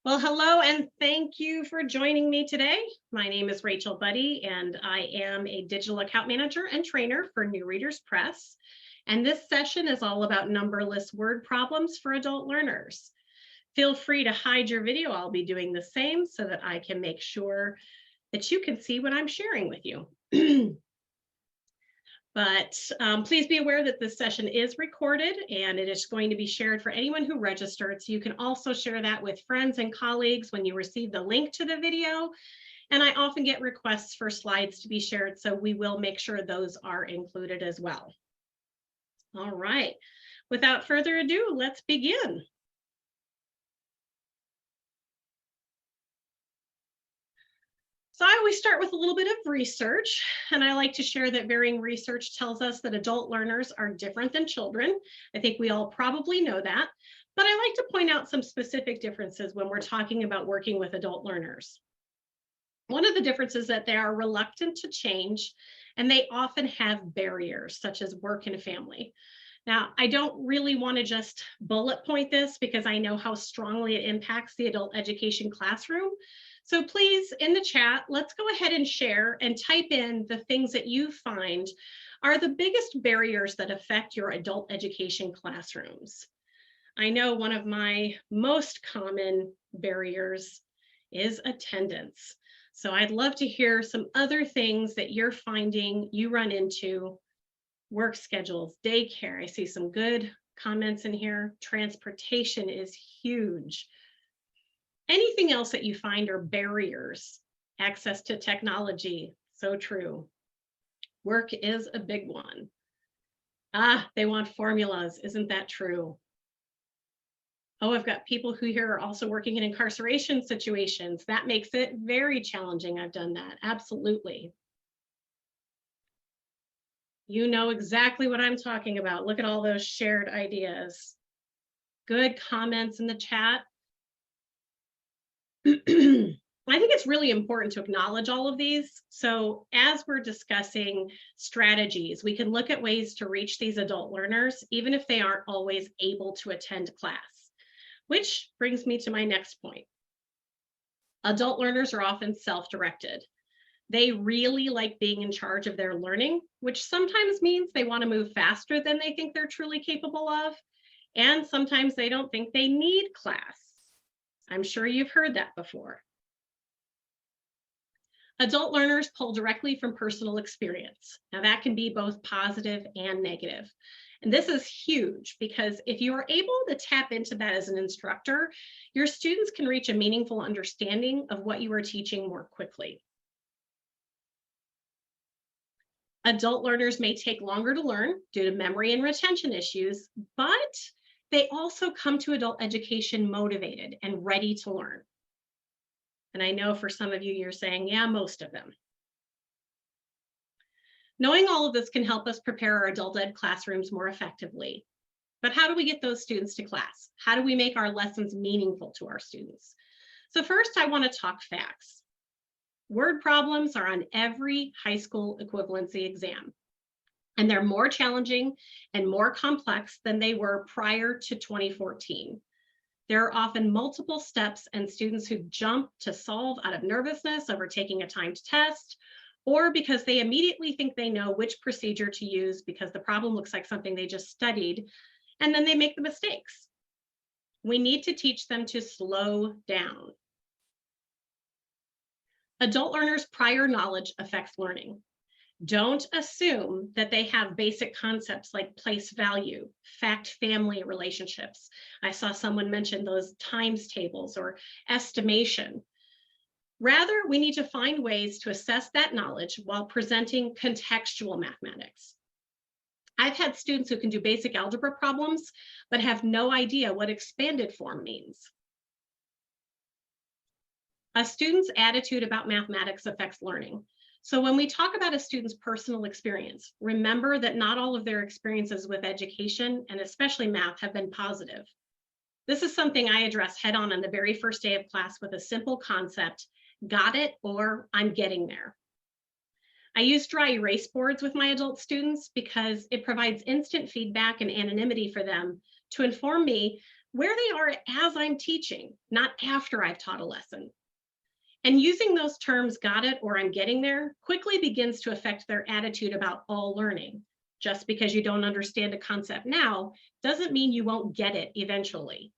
Well, hello, and thank you for joining me today. My name is Rachel Buddy, and I am a digital account manager and trainer for New Readers Press. And this session is all about numberless word problems for adult learners. Feel free to hide your video. I'll be doing the same so that I can make sure that you can see what I'm sharing with you. But please be aware that this session is recorded and it is going to be shared for anyone who registered. So you can also share that with friends and colleagues when you receive the link to the video. And I often get requests for slides to be shared, so we will make sure those are included as well. All right, without further ado, let's begin. So I always start with a little bit of research, and I like to share that varying research tells us that adult learners are different than children. I think we all probably know that, but I like to point out some specific differences when we're talking about working with adult learners. One of the differences is that they are reluctant to change, and they often have barriers such as work and family. Now, I don't really want to just bullet point this because I know how strongly it impacts the adult education classroom. So please, in the chat, let's go ahead and share and type in the things that you find are the biggest barriers that affect your adult education classrooms. I know one of my most common barriers is attendance. So I'd love to hear some other things that you're finding you run into. Work schedules, daycare. I see some good comments in here. Transportation is huge. Anything else that you find are barriers? Access to technology, so true. Work is a big one. They want formulas, isn't that true? Oh, I've got people who here are also working in incarceration situations. That makes it very challenging. I've done that, absolutely. You know exactly what I'm talking about. Look at all those shared ideas. Good comments in the chat. I think it's really important to acknowledge all of these. So as we're discussing strategies, we can look at ways to reach these adult learners, even if they aren't always able to attend class, which brings me to my next point. Adult learners are often self-directed. They really like being in charge of their learning, which sometimes means they want to move faster than they think they're truly capable of. And sometimes they don't think they need class. I'm sure you've heard that before. Adult learners pull directly from personal experience. Now that can be both positive and negative. And this is huge because if you are able to tap into that as an instructor, your students can reach a meaningful understanding of what you are teaching more quickly. Adult learners may take longer to learn due to memory and retention issues, but they also come to adult education motivated and ready to learn. And I know for some of you, you're saying, yeah, most of them. Knowing all of this can help us prepare our adult ed classrooms more effectively. But how do we get those students to class? How do we make our lessons meaningful to our students? So first, I want to talk facts. Word problems are on every high school equivalency exam, and they're more challenging and more complex than they were prior to 2014. There are often multiple steps, and students who jump to solve out of nervousness over taking a timed test, or because they immediately think they know which procedure to use because the problem looks like something they just studied, and then they make the mistakes. We need to teach them to slow down. Adult learners' prior knowledge affects learning. Don't assume that they have basic concepts like place value, fact-family relationships. I saw someone mention those times tables or estimation. Rather, we need to find ways to assess that knowledge while presenting contextual mathematics. I've had students who can do basic algebra problems, but have no idea what expanded form means. A student's attitude about mathematics affects learning. So when we talk about a student's personal experience, remember that not all of their experiences with education, and especially math, have been positive. This is something I address head on the very first day of class with a simple concept: got it, or I'm getting there. I use dry erase boards with my adult students because it provides instant feedback and anonymity for them to inform me where they are as I'm teaching, not after I've taught a lesson. And using those terms, got it or I'm getting there, quickly begins to affect their attitude about all learning. Just because you don't understand a concept now doesn't mean you won't get it eventually.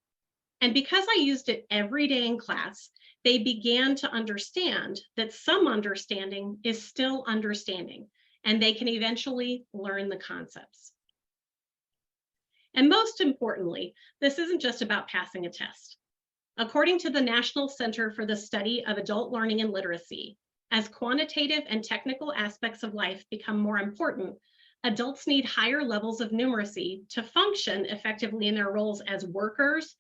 And because I used it every day in class, they began to understand that some understanding is still understanding, and they can eventually learn the concepts. And most importantly, this isn't just about passing a test. According to the National Center for the Study of Adult Learning and Literacy, as quantitative and technical aspects of life become more important, adults need higher levels of numeracy to function effectively in their roles as workers,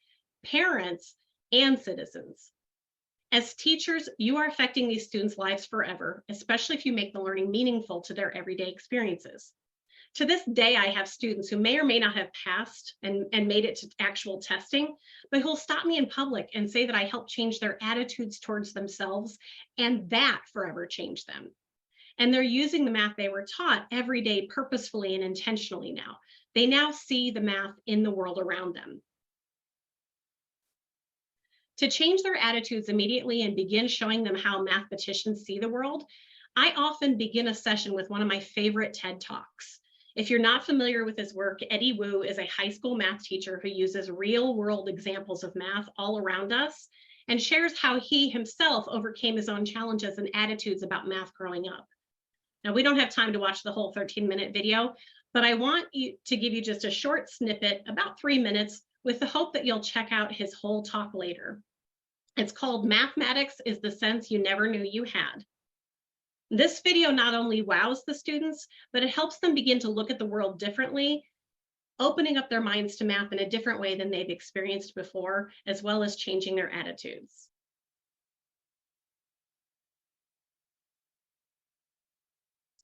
parents, and citizens. As teachers, you are affecting these students' lives forever, especially if you make the learning meaningful to their everyday experiences. To this day, I have students who may or may not have passed and made it to actual testing, but who'll stop me in public and say that I helped change their attitudes towards themselves, and that forever changed them. And they're using the math they were taught every day purposefully and intentionally now. They now see the math in the world around them. To change their attitudes immediately and begin showing them how mathematicians see the world, I often begin a session with one of my favorite TED Talks. If you're not familiar with his work, Eddie Wu is a high school math teacher who uses real-world examples of math all around us and shares how he himself overcame his own challenges and attitudes about math growing up. Now, we don't have time to watch the whole 13-minute video, but I want to give you just a short snippet, about 3 minutes, with the hope that you'll check out his whole talk later. It's called Mathematics is the Sense You Never Knew You Had. This video not only wows the students, but it helps them begin to look at the world differently, opening up their minds to math in a different way than they've experienced before, as well as changing their attitudes.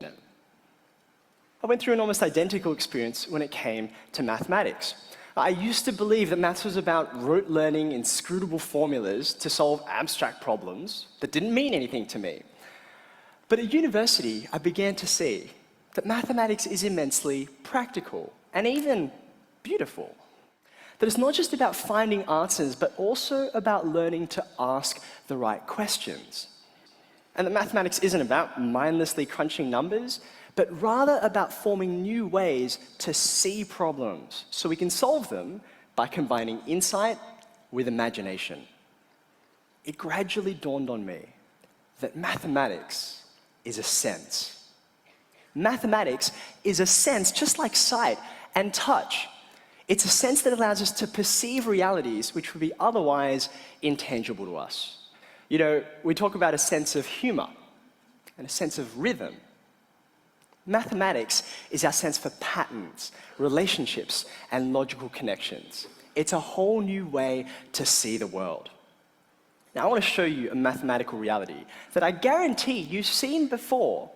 I went through an almost identical experience when it came to mathematics. I used to believe that maths was about rote learning inscrutable formulas to solve abstract problems that didn't mean anything to me. But at university, I began to see that mathematics is immensely practical and even beautiful. That it's not just about finding answers, but also about learning to ask the right questions. And that mathematics isn't about mindlessly crunching numbers, but rather about forming new ways to see problems so we can solve them by combining insight with imagination. It gradually dawned on me that mathematics is a sense. Mathematics is a sense just like sight and touch. It's a sense that allows us to perceive realities which would be otherwise intangible to us. You know, we talk about a sense of humor and a sense of rhythm. Mathematics is our sense for patterns, relationships, and logical connections. It's a whole new way to see the world. Now, I want to show you a mathematical reality that I guarantee you've seen before,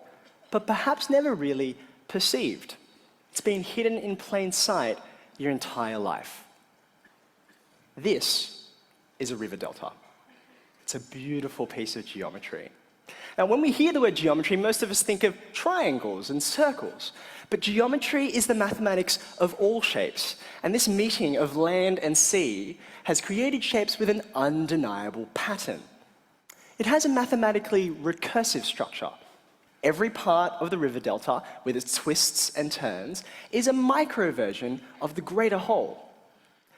but perhaps never really perceived. It's been hidden in plain sight your entire life. This is a river delta. It's a beautiful piece of geometry. Now, when we hear the word geometry, most of us think of triangles and circles. But geometry is the mathematics of all shapes. And this meeting of land and sea has created shapes with an undeniable pattern. It has a mathematically recursive structure. Every part of the river delta, with its twists and turns, is a micro version of the greater whole.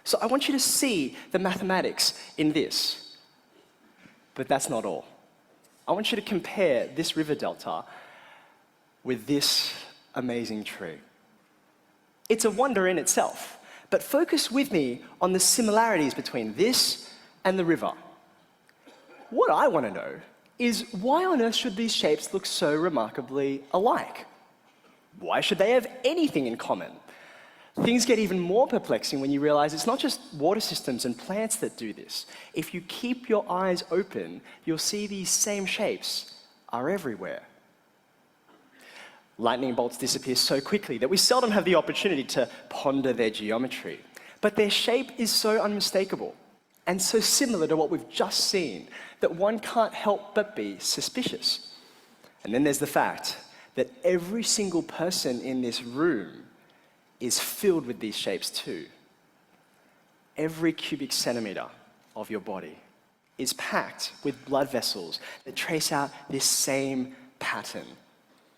So I want you to see the mathematics in this. But that's not all. I want you to compare this river delta with this amazing tree. It's a wonder in itself, but focus with me on the similarities between this and the river. What I want to know is why on earth should these shapes look so remarkably alike? Why should they have anything in common? Things get even more perplexing when you realize it's not just water systems and plants that do this. If you keep your eyes open, you'll see these same shapes are everywhere. Lightning bolts disappear so quickly that we seldom have the opportunity to ponder their geometry. But their shape is so unmistakable and so similar to what we've just seen that one can't help but be suspicious. And then there's the fact that every single person in this room is filled with these shapes too. every cubic centimeter of your body is packed with blood vessels that trace out this same pattern.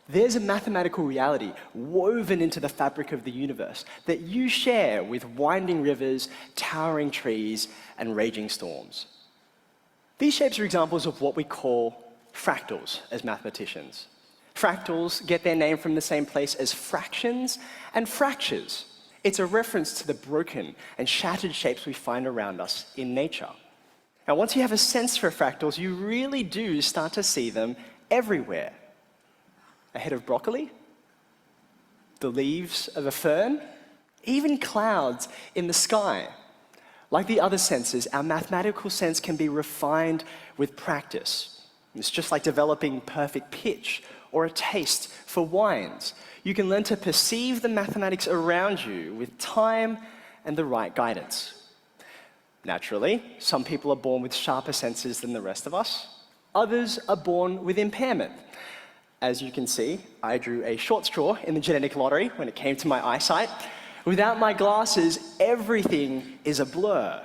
There's a mathematical reality woven into the fabric of the universe that you share with winding rivers, towering trees, and raging storms. These shapes are examples of what we call fractals as mathematicians. Fractals get their name from the same place as fractions and fractures. It's a reference to the broken and shattered shapes we find around us in nature. Now, once you have a sense for fractals, you really do start to see them everywhere. A head of broccoli, the leaves of a fern, even clouds in the sky. Like the other senses, our mathematical sense can be refined with practice. It's just like developing perfect pitch or a taste for wines. You can learn to perceive the mathematics around you with time and the right guidance. Naturally, some people are born with sharper senses than the rest of us. Others are born with impairment. As you can see, I drew a short straw in the genetic lottery when it came to my eyesight. Without my glasses, everything is a blur.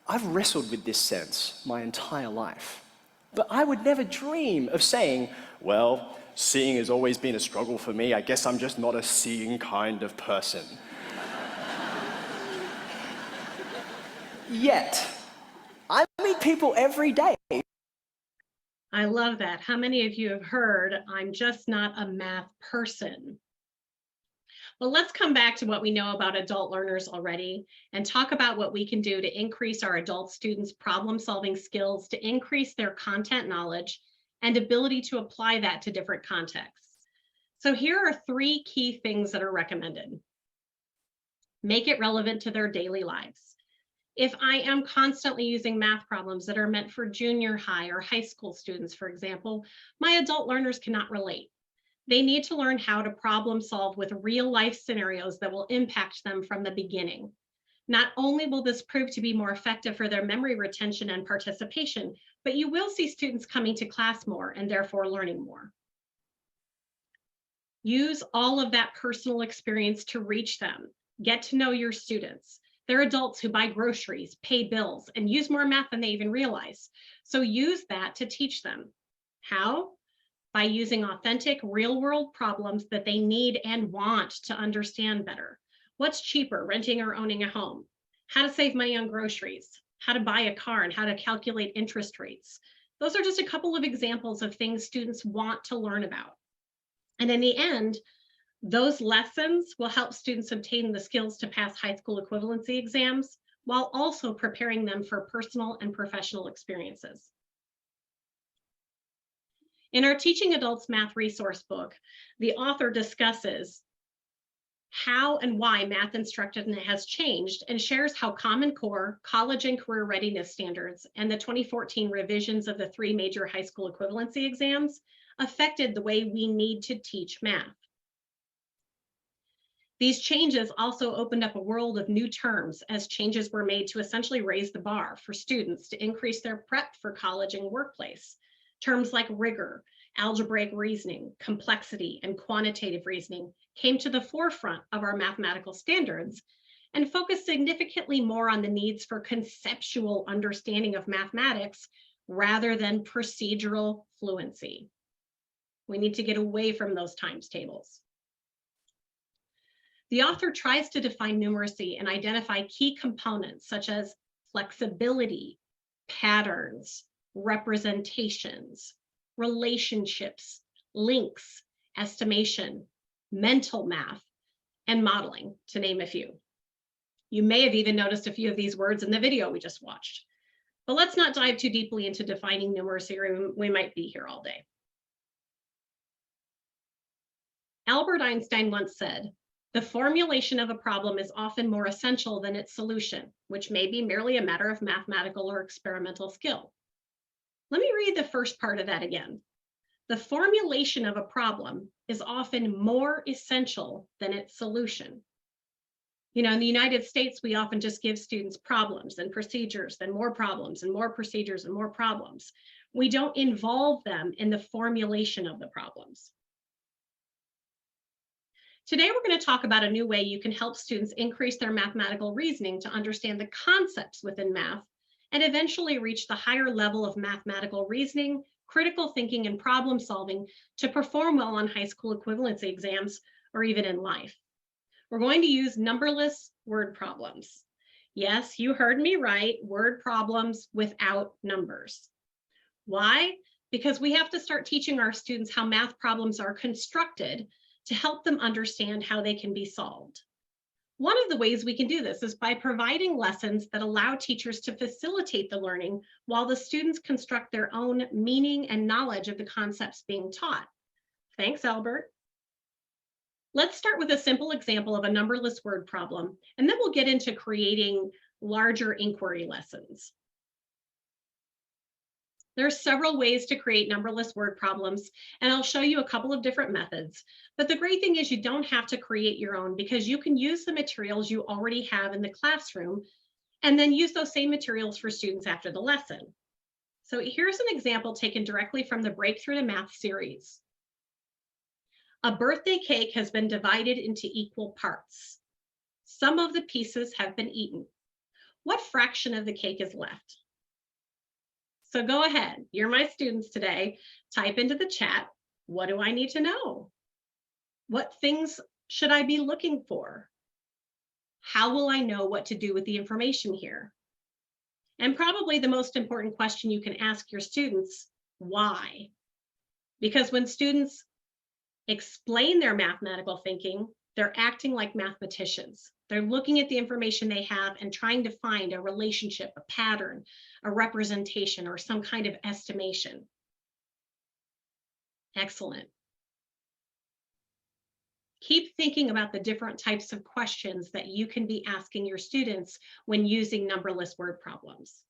I've wrestled with this sense my entire life. But I would never dream of saying, well, seeing has always been a struggle for me. I guess I'm just not a seeing kind of person. Yet, I meet people every day. I love that. How many of you have heard, I'm just not a math person? Well, let's come back to what we know about adult learners already and talk about what we can do to increase our adult students' problem-solving skills, to increase their content knowledge and ability to apply that to different contexts. So here are 3 key things that are recommended. Make it relevant to their daily lives. If I am constantly using math problems that are meant for junior high or high school students, for example, my adult learners cannot relate. They need to learn how to problem solve with real life scenarios that will impact them from the beginning. Not only will this prove to be more effective for their memory retention and participation, but you will see students coming to class more and therefore learning more. Use all of that personal experience to reach them. Get to know your students. They're adults who buy groceries, pay bills, and use more math than they even realize. So use that to teach them. How? By using authentic, real-world problems that they need and want to understand better. What's cheaper, renting or owning a home? How to save money on groceries? How to buy a car and how to calculate interest rates? Those are just a couple of examples of things students want to learn about. And in the end, those lessons will help students obtain the skills to pass high school equivalency exams while also preparing them for personal and professional experiences. In our Teaching Adults Math resource book, the author discusses how and why math instruction has changed and shares how Common Core, college and career readiness standards, and the 2014 revisions of the 3 major high school equivalency exams affected the way we need to teach math. These changes also opened up a world of new terms as changes were made to essentially raise the bar for students to increase their prep for college and workplace. Terms like rigor, algebraic reasoning, complexity, and quantitative reasoning came to the forefront of our mathematical standards and focused significantly more on the needs for conceptual understanding of mathematics rather than procedural fluency. We need to get away from those times tables. The author tries to define numeracy and identify key components such as flexibility, patterns, representations, relationships, links, estimation, mental math, and modeling, to name a few. You may have even noticed a few of these words in the video we just watched. But let's not dive too deeply into defining numeracy, or we might be here all day. Albert Einstein once said, "The formulation of a problem is often more essential than its solution, which may be merely a matter of mathematical or experimental skill." Let me read the first part of that again. The formulation of a problem is often more essential than its solution. You know, in the United States, we often just give students problems and procedures, then more problems and more procedures and more problems. We don't involve them in the formulation of the problems. Today, we're going to talk about a new way you can help students increase their mathematical reasoning to understand the concepts within math and eventually reach the higher level of mathematical reasoning, critical thinking, and problem solving to perform well on high school equivalency exams or even in life. We're going to use numberless word problems. Yes, you heard me right, word problems without numbers. Why? Because we have to start teaching our students how math problems are constructed to help them understand how they can be solved. One of the ways we can do this is by providing lessons that allow teachers to facilitate the learning while the students construct their own meaning and knowledge of the concepts being taught. Thanks, Albert. Let's start with a simple example of a numberless word problem, and then we'll get into creating larger inquiry lessons. There are several ways to create numberless word problems, and I'll show you a couple of different methods. But the great thing is you don't have to create your own because you can use the materials you already have in the classroom and then use those same materials for students after the lesson. So here's an example taken directly from the Breakthrough to Math series. A birthday cake has been divided into equal parts. Some of the pieces have been eaten. What fraction of the cake is left? So go ahead, you're my students today. Type into the chat, what do I need to know? What things should I be looking for? How will I know what to do with the information here? And probably the most important question you can ask your students, why? Because when students explain their mathematical thinking, they're acting like mathematicians. They're looking at the information they have and trying to find a relationship, a pattern, a representation, or some kind of estimation. Excellent. Keep thinking about the different types of questions that you can be asking your students when using numberless word problems.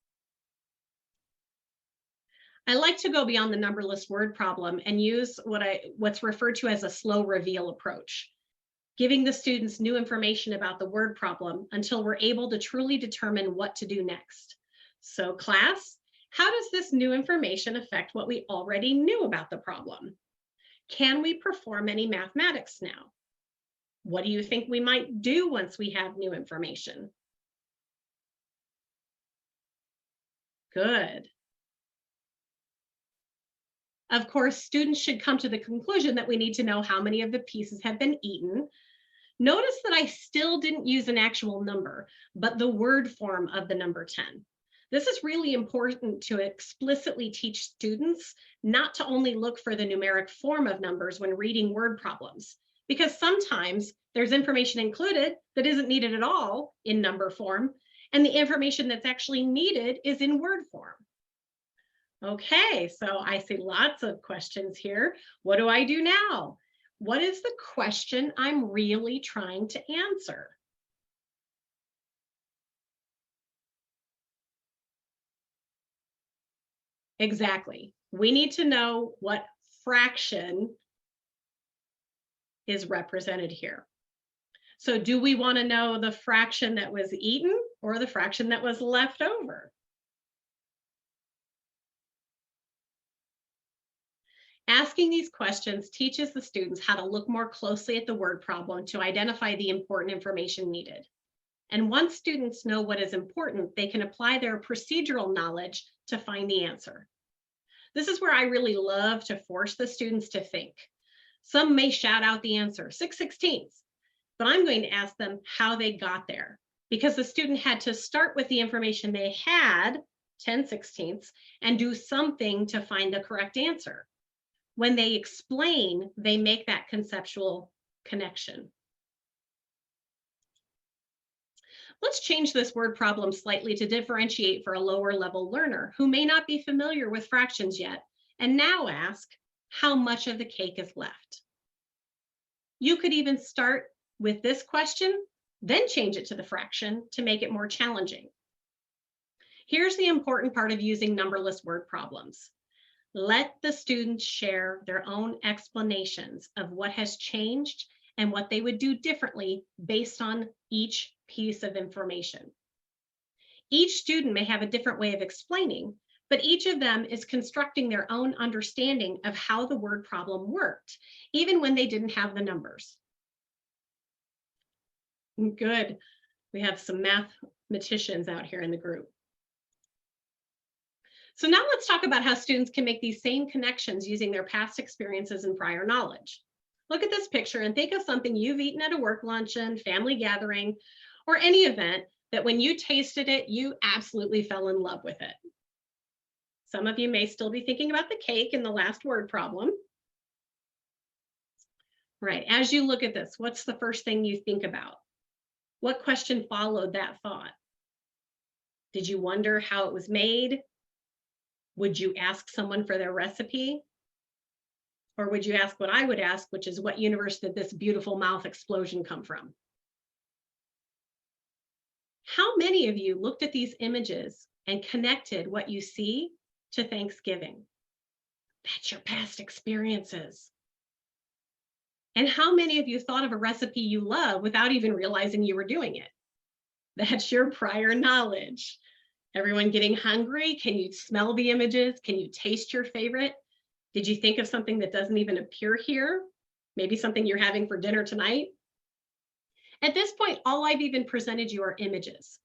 I like to go beyond the numberless word problem and use what's referred to as a slow reveal approach, giving the students new information about the word problem until we're able to truly determine what to do next. So class, how does this new information affect what we already knew about the problem? Can we perform any mathematics now? What do you think we might do once we have new information? Good. Of course, students should come to the conclusion that we need to know how many of the pieces have been eaten. Notice that I still didn't use an actual number, but the word form of the number 10. This is really important to explicitly teach students not to only look for the numeric form of numbers when reading word problems, because sometimes there's information included that isn't needed at all in number form, and the information that's actually needed is in word form. Okay, so I see lots of questions here. What do I do now? What is the question I'm really trying to answer? Exactly. We need to know what fraction is represented here. So do we want to know the fraction that was eaten or the fraction that was left over? Asking these questions teaches the students how to look more closely at the word problem to identify the important information needed. And once students know what is important, they can apply their procedural knowledge to find the answer. This is where I really love to force the students to think. Some may shout out the answer, 6/16, but I'm going to ask them how they got there, because the student had to start with the information they had, 10/16, and do something to find the correct answer. When they explain, they make that conceptual connection. Let's change this word problem slightly to differentiate for a lower level learner who may not be familiar with fractions yet, and now ask, how much of the cake is left? You could even start with this question, then change it to the fraction to make it more challenging. Here's the important part of using numberless word problems. Let the students share their own explanations of what has changed and what they would do differently based on each piece of information. Each student may have a different way of explaining, but each of them is constructing their own understanding of how the word problem worked, even when they didn't have the numbers. Good. We have some mathematicians out here in the group. So now let's talk about how students can make these same connections using their past experiences and prior knowledge. Look at this picture and think of something you've eaten at a work luncheon, family gathering, or any event that when you tasted it, you absolutely fell in love with it. Some of you may still be thinking about the cake in the last word problem. Right, as you look at this, what's the first thing you think about? What question followed that thought? Did you wonder how it was made? Would you ask someone for their recipe? Or would you ask what I would ask, which is what universe did this beautiful mouth explosion come from? How many of you looked at these images and connected what you see to Thanksgiving? That's your past experiences. And how many of you thought of a recipe you love without even realizing you were doing it? That's your prior knowledge. Everyone getting hungry? Can you smell the images? Can you taste your favorite? Did you think of something that doesn't even appear here? Maybe something you're having for dinner tonight? At this point, all I've even presented you are images.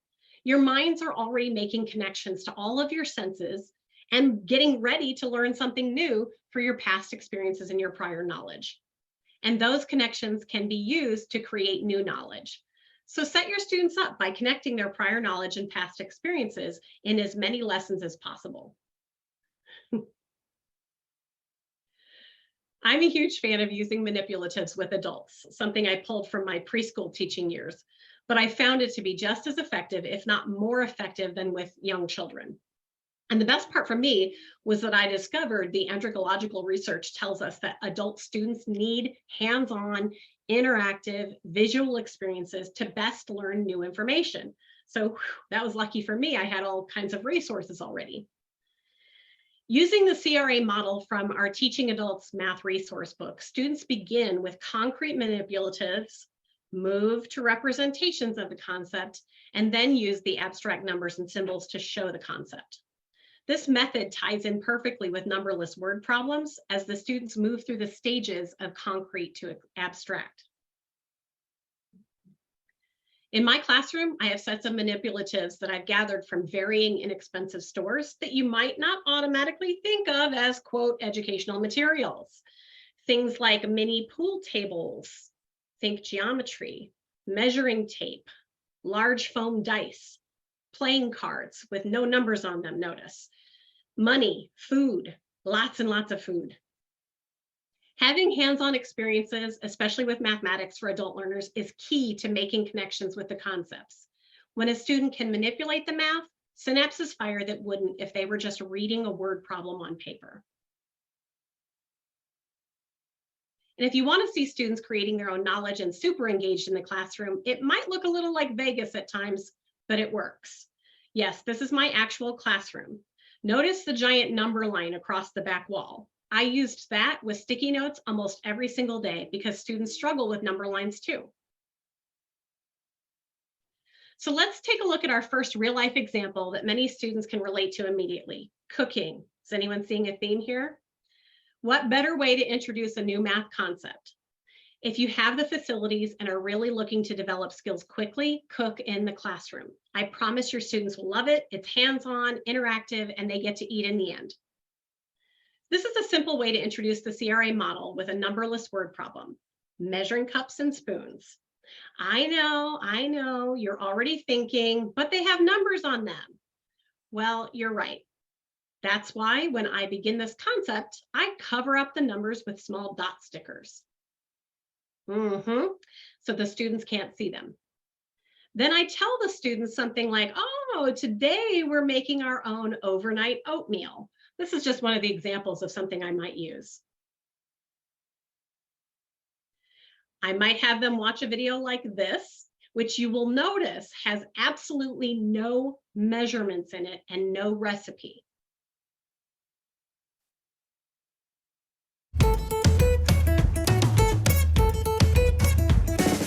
Your minds are already making connections to all of your senses and getting ready to learn something new for your past experiences and your prior knowledge. And those connections can be used to create new knowledge. So set your students up by connecting their prior knowledge and past experiences in as many lessons as possible. I'm a huge fan of using manipulatives with adults, something I pulled from my preschool teaching years, but I found it to be just as effective, if not more effective, than with young children. And the best part for me was that I discovered the anthropological research tells us that adult students need hands-on, interactive, visual experiences to best learn new information. So that was lucky for me. I had all kinds of resources already. Using the CRA model from our Teaching Adults Math resource book, students begin with concrete manipulatives, move to representations of the concept, and then use the abstract numbers and symbols to show the concept. This method ties in perfectly with numberless word problems as the students move through the stages of concrete to abstract. In my classroom, I have sets of manipulatives that I've gathered from varying inexpensive stores that you might not automatically think of as, quote, educational materials. Things like mini pool tables, think geometry, measuring tape, large foam dice, playing cards with no numbers on them, notice, money, food, lots and lots of food. Having hands-on experiences, especially with mathematics for adult learners, is key to making connections with the concepts. When a student can manipulate the math, synapses fire that wouldn't if they were just reading a word problem on paper. And if you want to see students creating their own knowledge and super engaged in the classroom, it might look a little like Vegas at times, but it works. Yes, this is my actual classroom. Notice the giant number line across the back wall. I used that with sticky notes almost every single day because students struggle with number lines too. So let's take a look at our first real life example that many students can relate to immediately, cooking. Is anyone seeing a theme here? What better way to introduce a new math concept? If you have the facilities and are really looking to develop skills quickly, cook in the classroom. I promise your students will love it. It's hands-on, interactive, and they get to eat in the end. This is a simple way to introduce the CRA model with a numberless word problem, measuring cups and spoons. I know, you're already thinking, but they have numbers on them. Well, you're right. That's why when I begin this concept, I cover up the numbers with small dot stickers. So the students can't see them. Then I tell the students something like, oh, today we're making our own overnight oatmeal. This is just one of the examples of something I might use. I might have them watch a video like this, which you will notice has absolutely no measurements in it and no recipe.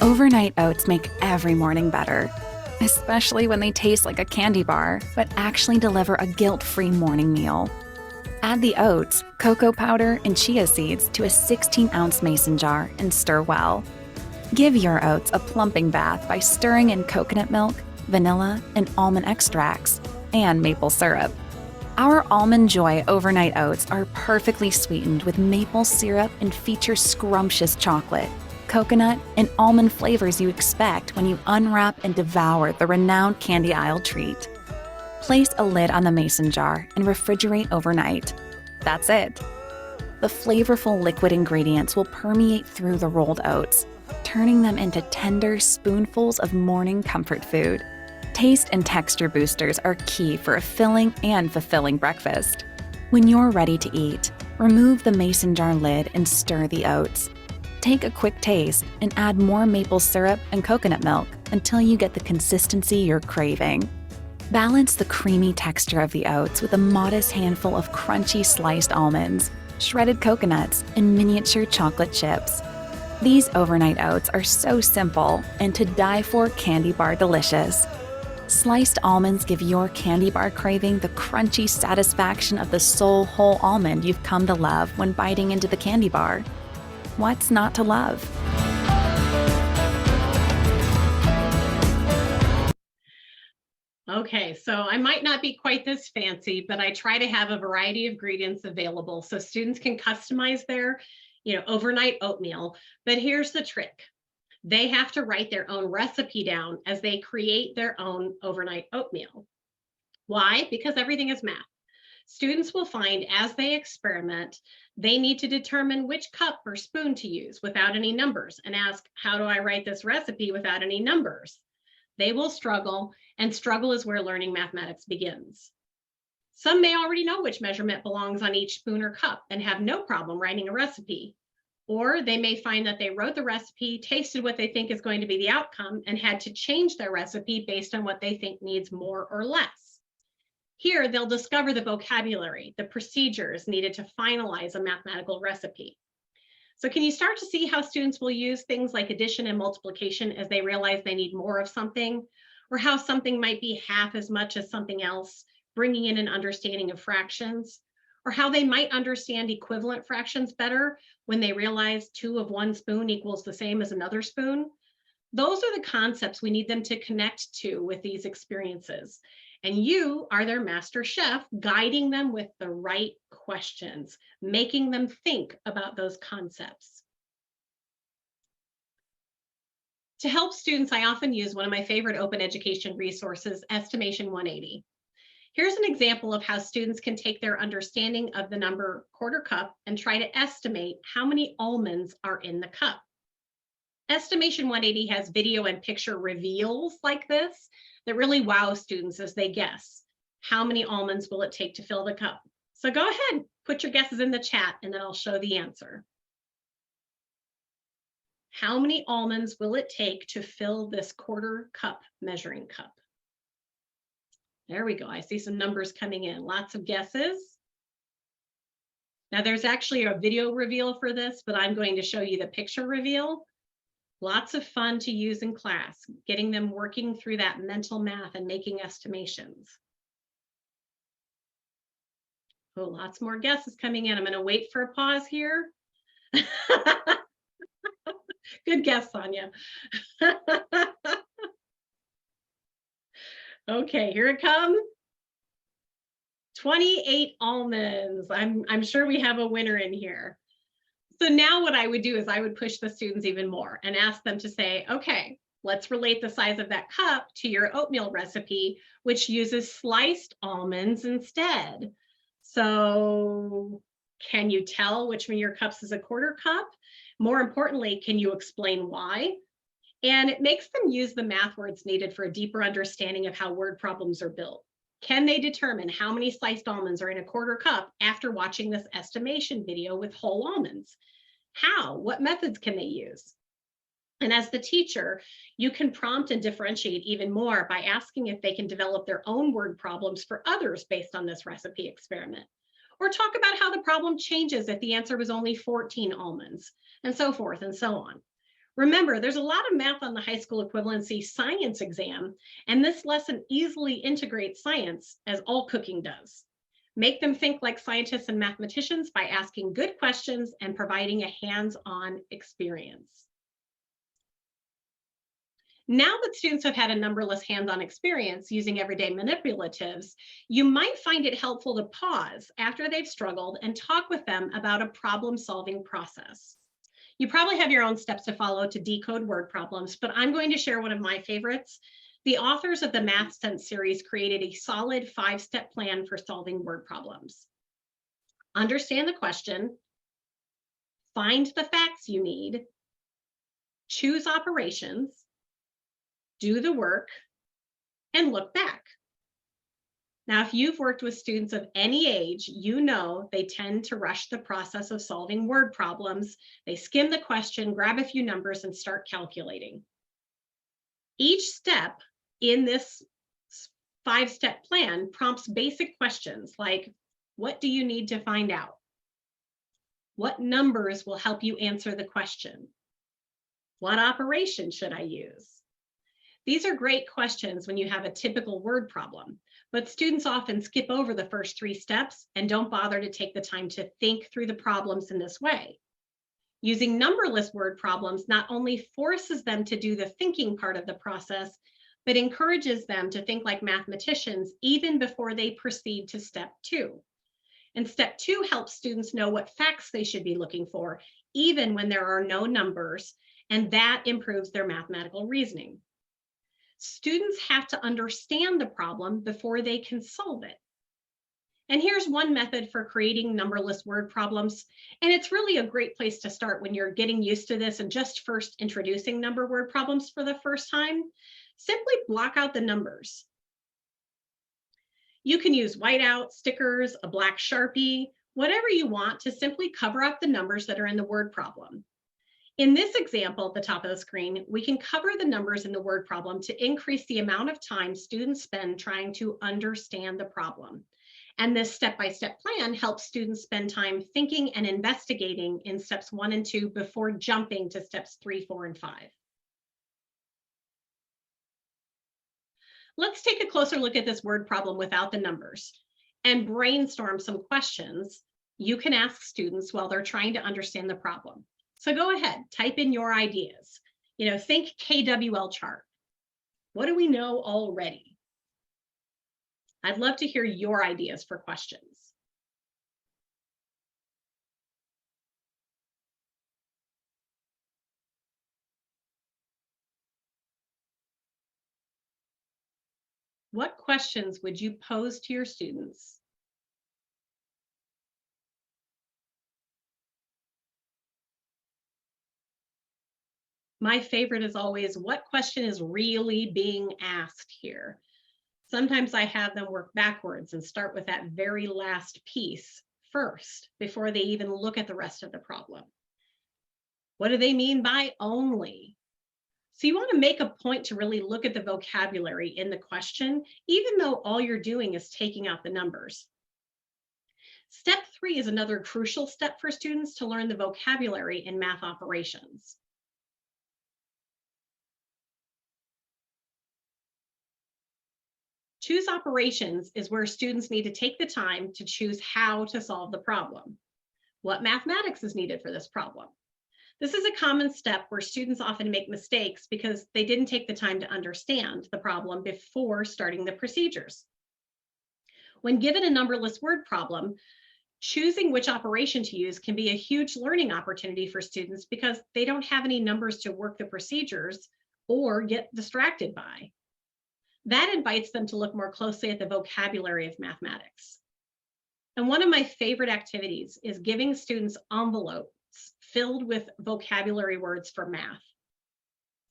Overnight oats make every morning better, especially when they taste like a candy bar, but actually deliver a guilt-free morning meal. Add the oats, cocoa powder, and chia seeds to a 16-ounce mason jar and stir well. Give your oats a plumping bath by stirring in coconut milk, vanilla, and almond extracts, and maple syrup. Our Almond Joy overnight oats are perfectly sweetened with maple syrup and feature scrumptious chocolate, coconut, and almond flavors you expect when you unwrap and devour the renowned candy aisle treat. Place a lid on the mason jar and refrigerate overnight. That's it. The flavorful liquid ingredients will permeate through the rolled oats, turning them into tender spoonfuls of morning comfort food. Taste and texture boosters are key for a filling and fulfilling breakfast. When you're ready to eat, remove the mason jar lid and stir the oats. Take a quick taste and add more maple syrup and coconut milk until you get the consistency you're craving. Balance the creamy texture of the oats with a modest handful of crunchy sliced almonds, shredded coconuts, and miniature chocolate chips. These overnight oats are so simple and to die for candy bar delicious. Sliced almonds give your candy bar craving the crunchy satisfaction of the soul whole almond you've come to love when biting into the candy bar. What's not to love? Okay, so I might not be quite this fancy, but I try to have a variety of ingredients available so students can customize their, overnight oatmeal. But here's the trick. They have to write their own recipe down as they create their own overnight oatmeal. Why? Because everything is math. Students will find as they experiment, they need to determine which cup or spoon to use without any numbers and ask, how do I write this recipe without any numbers? They will struggle, and struggle is where learning mathematics begins. Some may already know which measurement belongs on each spoon or cup and have no problem writing a recipe. Or they may find that they wrote the recipe, tasted what they think is going to be the outcome, and had to change their recipe based on what they think needs more or less. Here, they'll discover the vocabulary, the procedures needed to finalize a mathematical recipe. So can you start to see how students will use things like addition and multiplication as they realize they need more of something, or how something might be half as much as something else, bringing in an understanding of fractions, or how they might understand equivalent fractions better when they realize 2 of 1 spoon equals the same as another spoon? Those are the concepts we need them to connect to with these experiences. And you are their master chef, guiding them with the right questions, making them think about those concepts. To help students, I often use one of my favorite open education resources, Estimation 180. Here's an example of how students can take their understanding of the number quarter cup and try to estimate how many almonds are in the cup. Estimation 180 has video and picture reveals like this that really wow students as they guess. How many almonds will it take to fill the cup? So go ahead, put your guesses in the chat and then I'll show the answer. How many almonds will it take to fill this quarter cup measuring cup? There we go. I see some numbers coming in. Lots of guesses. Now there's actually a video reveal for this, but I'm going to show you the picture reveal. Lots of fun to use in class, getting them working through that mental math and making estimations. Oh, lots more guesses coming in. I'm going to wait for a pause here. Good guess, Sonia. Okay, here it comes. 28 almonds. I'm sure we have a winner in here. So now what I would do is I would push the students even more and ask them to say, okay, let's relate the size of that cup to your oatmeal recipe, which uses sliced almonds instead. So can you tell which one of your cups is a quarter cup? More importantly, can you explain why? And it makes them use the math words needed for a deeper understanding of how word problems are built. Can they determine how many sliced almonds are in a quarter cup after watching this estimation video with whole almonds? How? What methods can they use? And as the teacher, you can prompt and differentiate even more by asking if they can develop their own word problems for others based on this recipe experiment. Or talk about how the problem changes if the answer was only 14 almonds, and so forth and so on. Remember, there's a lot of math on the high school equivalency science exam, and this lesson easily integrates science as all cooking does. Make them think like scientists and mathematicians by asking good questions and providing a hands-on experience. Now that students have had a numberless hands-on experience using everyday manipulatives, you might find it helpful to pause after they've struggled and talk with them about a problem-solving process. You probably have your own steps to follow to decode word problems, but I'm going to share one of my favorites. The authors of the Math Sense series created a solid 5-step plan for solving word problems. Understand the question, find the facts you need, choose operations, do the work, and look back. Now, if you've worked with students of any age, you know they tend to rush the process of solving word problems. They skim the question, grab a few numbers, and start calculating. Each step in this 5-step plan prompts basic questions like, what do you need to find out? What numbers will help you answer the question? What operation should I use? These are great questions when you have a typical word problem, but students often skip over the first 3 steps and don't bother to take the time to think through the problems in this way. Using numberless word problems not only forces them to do the thinking part of the process, but encourages them to think like mathematicians even before they proceed to step 2. And step 2 helps students know what facts they should be looking for, even when there are no numbers, and that improves their mathematical reasoning. Students have to understand the problem before they can solve it. And here's one method for creating numberless word problems. And it's really a great place to start when you're getting used to this and just first introducing number word problems for the first time. Simply block out the numbers. You can use whiteout, stickers, a black Sharpie, whatever you want to simply cover up the numbers that are in the word problem. In this example at the top of the screen, we can cover the numbers in the word problem to increase the amount of time students spend trying to understand the problem. And this step-by-step plan helps students spend time thinking and investigating in steps 1 and 2 before jumping to steps 3, 4, and 5. Let's take a closer look at this word problem without the numbers and brainstorm some questions you can ask students while they're trying to understand the problem. So go ahead, type in your ideas. Think KWL chart. What do we know already? I'd love to hear your ideas for questions. What questions would you pose to your students? My favorite is always, what question is really being asked here? Sometimes I have them work backwards and start with that very last piece first before they even look at the rest of the problem. What do they mean by only? So you want to make a point to really look at the vocabulary in the question, even though all you're doing is taking out the numbers. Step 3 is another crucial step for students to learn the vocabulary in math operations. Choose operations is where students need to take the time to choose how to solve the problem. What mathematics is needed for this problem? This is a common step where students often make mistakes because they didn't take the time to understand the problem before starting the procedures. When given a numberless word problem, choosing which operation to use can be a huge learning opportunity for students because they don't have any numbers to work the procedures or get distracted by. That invites them to look more closely at the vocabulary of mathematics. And one of my favorite activities is giving students envelopes filled with vocabulary words for math.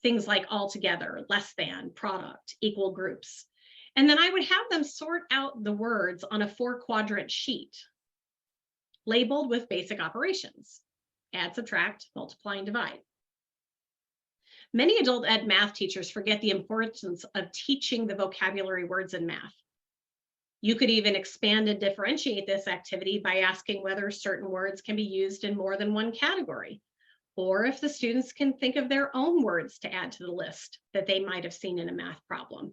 Things like altogether, less than, product, equal groups. And then I would have them sort out the words on a 4-quadrant sheet labeled with basic operations: add, subtract, multiply, and divide. Many adult ed math teachers forget the importance of teaching the vocabulary words in math. You could even expand and differentiate this activity by asking whether certain words can be used in more than one category, or if the students can think of their own words to add to the list that they might have seen in a math problem.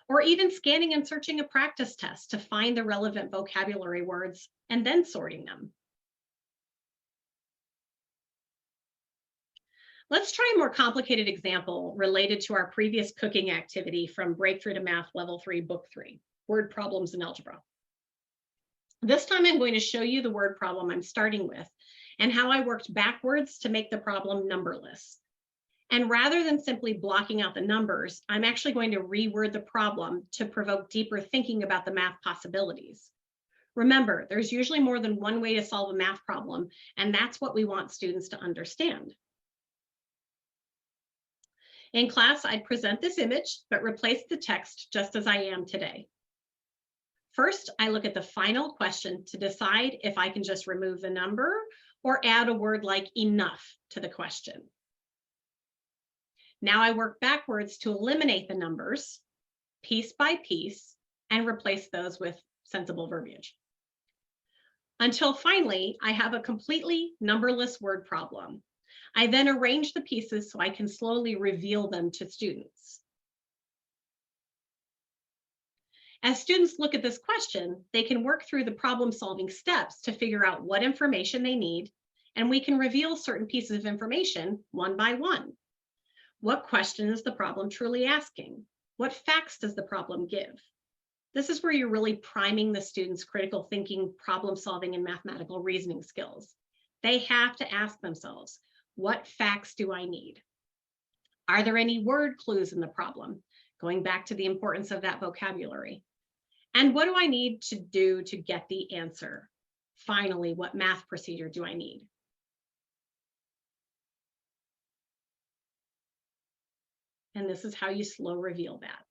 Or even scanning and searching a practice test to find the relevant vocabulary words and then sorting them. Let's try a more complicated example related to our previous cooking activity from Breakthrough to Math Level 3, Book 3, Word Problems in Algebra. This time I'm going to show you the word problem I'm starting with and how I worked backwards to make the problem numberless. And rather than simply blocking out the numbers, I'm actually going to reword the problem to provoke deeper thinking about the math possibilities. Remember, there's usually more than one way to solve a math problem, and that's what we want students to understand. In class, I'd present this image, but replace the text just as I am today. First, I look at the final question to decide if I can just remove the number or add a word like enough to the question. Now I work backwards to eliminate the numbers piece by piece and replace those with sensible verbiage. Until finally, I have a completely numberless word problem. I then arrange the pieces so I can slowly reveal them to students. As students look at this question, they can work through the problem-solving steps to figure out what information they need, and we can reveal certain pieces of information one by one. What question is the problem truly asking? What facts does the problem give? This is where you're really priming the students' critical thinking, problem-solving, and mathematical reasoning skills. They have to ask themselves, what facts do I need? Are there any word clues in the problem? Going back to the importance of that vocabulary. And what do I need to do to get the answer? Finally, what math procedure do I need? And this is how you slow reveal that.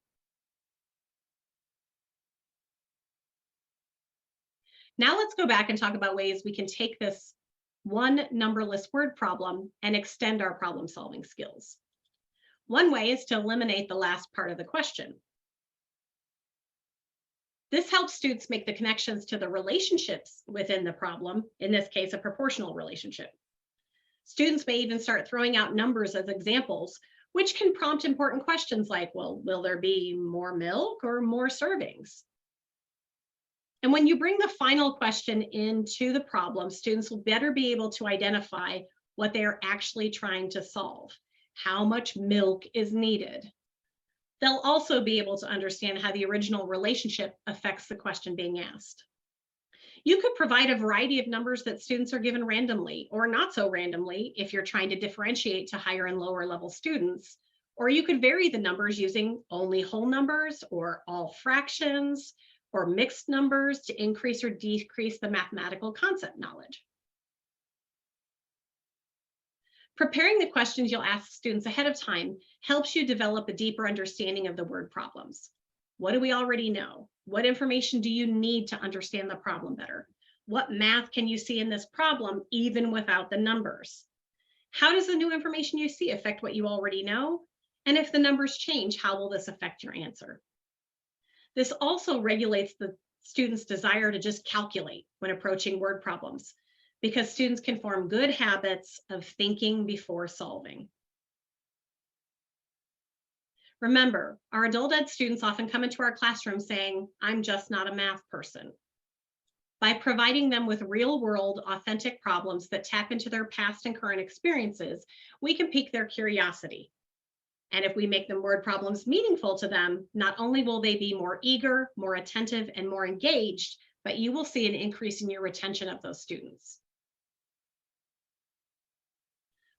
Now let's go back and talk about ways we can take this one numberless word problem and extend our problem solving skills. One way is to eliminate the last part of the question. This helps students make the connections to the relationships within the problem, in this case, a proportional relationship. Students may even start throwing out numbers as examples, which can prompt important questions like, well, will there be more milk or more servings? And when you bring the final question into the problem, students will better be able to identify what they are actually trying to solve. How much milk is needed? They'll also be able to understand how the original relationship affects the question being asked. You could provide a variety of numbers that students are given randomly or not so randomly if you're trying to differentiate to higher and lower level students, or you could vary the numbers using only whole numbers or all fractions or mixed numbers to increase or decrease the mathematical concept knowledge. Preparing the questions you'll ask students ahead of time helps you develop a deeper understanding of the word problems. What do we already know? What information do you need to understand the problem better? What math can you see in this problem even without the numbers? How does the new information you see affect what you already know? And if the numbers change, how will this affect your answer? This also regulates the student's desire to just calculate when approaching word problems, because students can form good habits of thinking before solving. Remember, our adult ed students often come into our classroom saying, I'm just not a math person. By providing them with real-world, authentic problems that tap into their past and current experiences, we can pique their curiosity. And if we make them word problems meaningful to them, not only will they be more eager, more attentive, and more engaged, but you will see an increase in your retention of those students.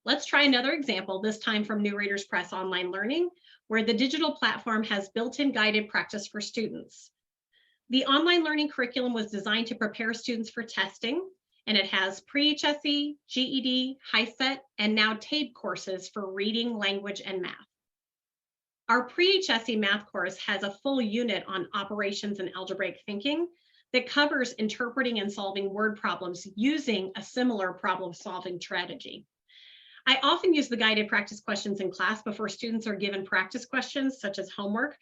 Let's try another example, this time from New Readers Press Online Learning, where the digital platform has built-in guided practice for students. The online learning curriculum was designed to prepare students for testing, and it has pre-HSE, GED, HiSET, and now TABE courses for reading, language, and math. Our pre-HSE math course has a full unit on operations and algebraic thinking that covers interpreting and solving word problems using a similar problem-solving strategy. I often use the guided practice questions in class before students are given practice questions, such as homework,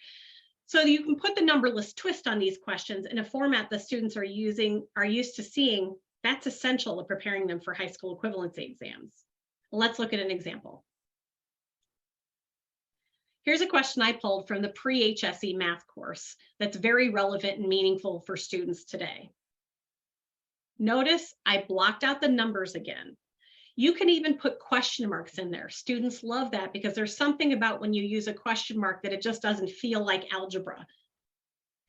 so you can put the numberless twist on these questions in a format the students are used to seeing. That's essential to preparing them for high school equivalency exams. Let's look at an example. Here's a question I pulled from the pre-HSE math course that's very relevant and meaningful for students today. Notice I blocked out the numbers again. You can even put question marks in there. Students love that because there's something about when you use a question mark that it just doesn't feel like algebra.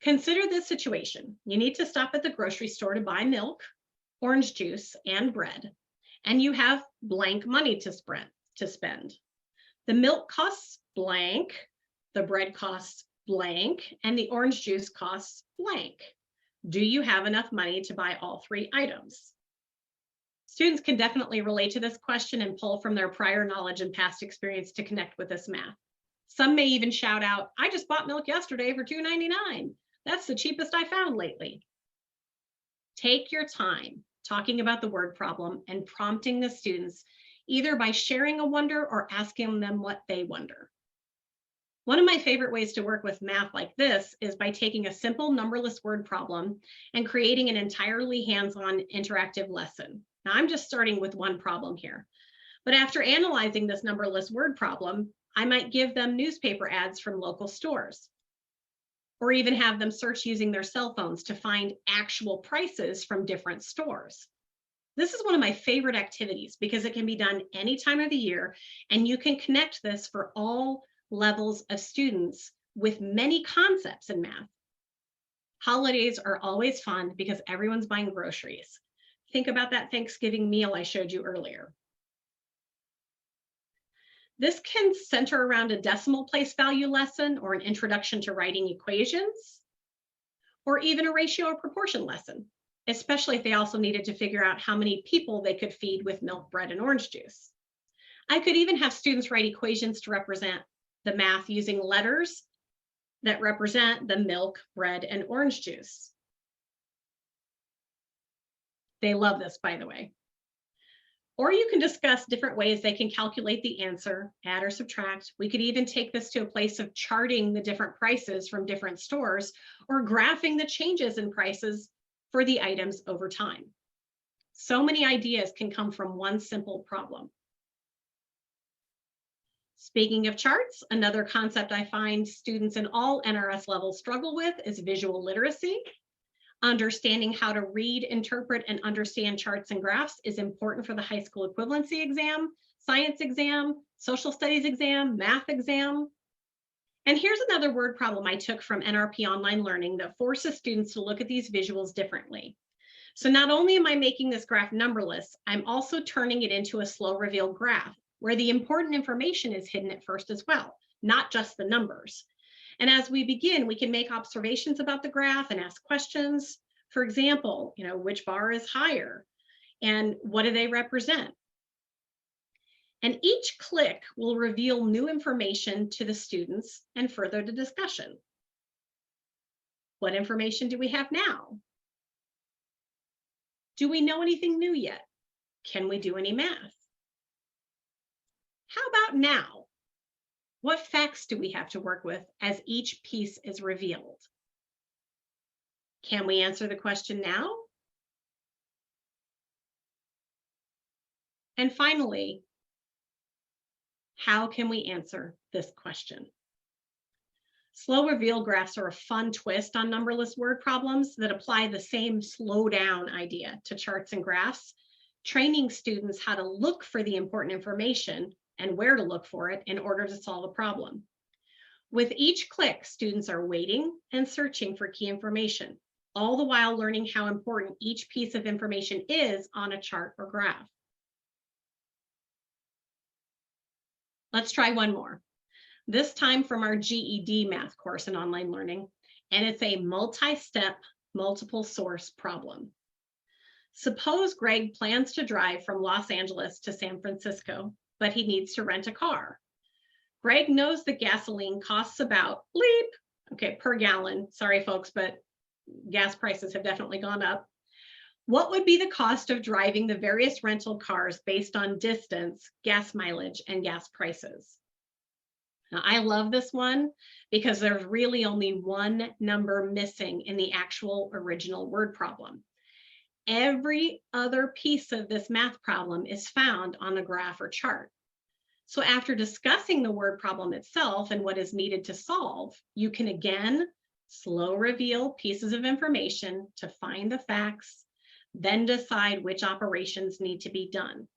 Consider this situation. You need to stop at the grocery store to buy milk, orange juice, and bread, and you have blank money to spend. The milk costs blank, the bread costs blank, and the orange juice costs blank. Do you have enough money to buy all three items? Students can definitely relate to this question and pull from their prior knowledge and past experience to connect with this math. Some may even shout out, I just bought milk yesterday for $2.99. That's the cheapest I found lately. Take your time talking about the word problem and prompting the students either by sharing a wonder or asking them what they wonder. One of my favorite ways to work with math like this is by taking a simple numberless word problem and creating an entirely hands-on interactive lesson. Now, I'm just starting with one problem here, but after analyzing this numberless word problem, I might give them newspaper ads from local stores, or even have them search using their cell phones to find actual prices from different stores. This is one of my favorite activities because it can be done any time of the year, and you can connect this for all levels of students with many concepts in math. Holidays are always fun because everyone's buying groceries. Think about that Thanksgiving meal I showed you earlier. This can center around a decimal place value lesson or an introduction to writing equations, or even a ratio or proportion lesson, especially if they also needed to figure out how many people they could feed with milk, bread, and orange juice. I could even have students write equations to represent the math using letters that represent the milk, bread, and orange juice. They love this, by the way. Or you can discuss different ways they can calculate the answer, add or subtract. We could even take this to a place of charting the different prices from different stores or graphing the changes in prices for the items over time. So many ideas can come from one simple problem. Speaking of charts, another concept I find students in all NRS levels struggle with is visual literacy. Understanding how to read, interpret, and understand charts and graphs is important for the high school equivalency exam, science exam, social studies exam, math exam. And here's another word problem I took from NRP Online Learning that forces students to look at these visuals differently. So not only am I making this graph numberless, I'm also turning it into a slow reveal graph where the important information is hidden at first as well, not just the numbers. And as we begin, we can make observations about the graph and ask questions. For example, which bar is higher and what do they represent? And each click will reveal new information to the students and further the discussion. What information do we have now? Do we know anything new yet? Can we do any math? How about now? What facts do we have to work with as each piece is revealed? Can we answer the question now? And finally, how can we answer this question? Slow reveal graphs are a fun twist on numberless word problems that apply the same slow down idea to charts and graphs, training students how to look for the important information and where to look for it in order to solve a problem. With each click, students are waiting and searching for key information, all the while learning how important each piece of information is on a chart or graph. Let's try one more, this time from our GED math course in online learning, and it's a multi-step, multiple source problem. Suppose Greg plans to drive from Los Angeles to San Francisco, but he needs to rent a car. Greg knows that gasoline costs about per gallon. Sorry, folks, but gas prices have definitely gone up. What would be the cost of driving the various rental cars based on distance, gas mileage, and gas prices? Now, I love this one because there's really only one number missing in the actual original word problem. Every other piece of this math problem is found on the graph or chart. So after discussing the word problem itself and what is needed to solve, you can again slow reveal pieces of information to find the facts, then decide which operations need to be done.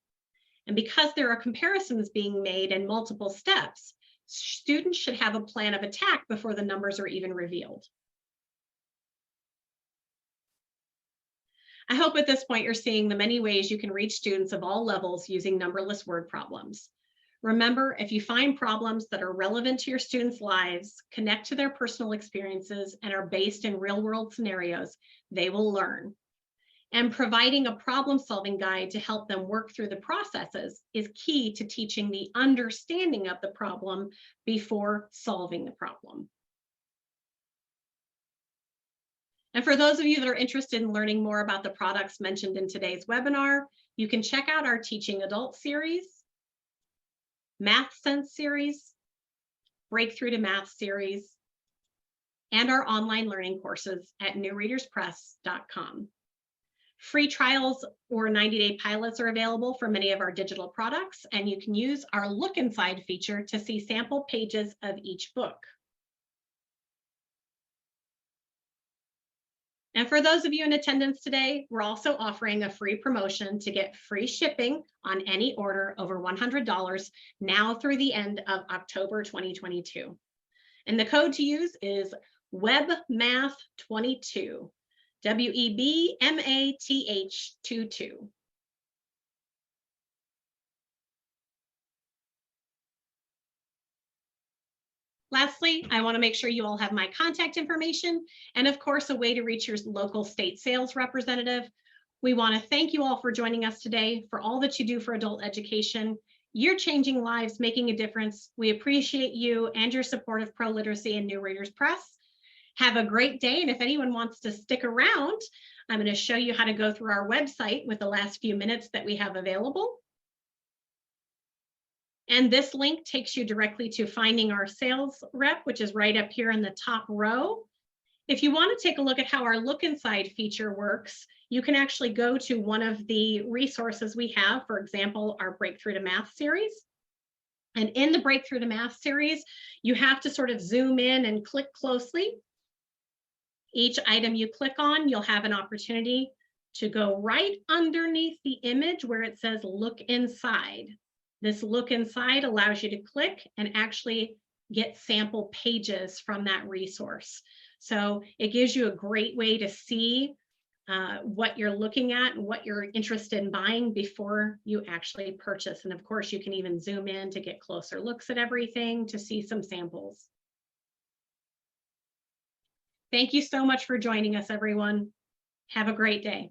And because there are comparisons being made in multiple steps, students should have a plan of attack before the numbers are even revealed. I hope at this point you're seeing the many ways you can reach students of all levels using numberless word problems. Remember, if you find problems that are relevant to your students' lives, connect to their personal experiences, and are based in real-world scenarios, they will learn. And providing a problem-solving guide to help them work through the processes is key to teaching the understanding of the problem before solving the problem. And for those of you that are interested in learning more about the products mentioned in today's webinar, you can check out our Teaching Adult series, Math Sense series, Breakthrough to Math series, and our online learning courses at newreaderspress.com. Free trials or 90-day pilots are available for many of our digital products, and you can use our Look Inside feature to see sample pages of each book. And for those of you in attendance today, we're also offering a free promotion to get free shipping on any order over $100 now through the end of October 2022. And the code to use is WebMath22, WEBMATH22. Lastly, I want to make sure you all have my contact information and, of course, a way to reach your local state sales representative. We want to thank you all for joining us today, for all that you do for adult education. You're changing lives, making a difference. We appreciate you and your support of Pro Literacy and New Readers Press. Have a great day, and if anyone wants to stick around, I'm going to show you how to go through our website with the last few minutes that we have available. And this link takes you directly to finding our sales rep, which is right up here in the top row. If you want to take a look at how our Look Inside feature works, you can actually go to one of the resources we have, for example, our Breakthrough to Math series. And in the Breakthrough to Math series, you have to sort of zoom in and click closely. Each item you click on, you'll have an opportunity to go right underneath the image where it says Look Inside. This Look Inside allows you to click and actually get sample pages from that resource. So it gives you a great way to see what you're looking at and what you're interested in buying before you actually purchase. And of course, you can even zoom in to get closer looks at everything to see some samples. Thank you so much for joining us, everyone. Have a great day.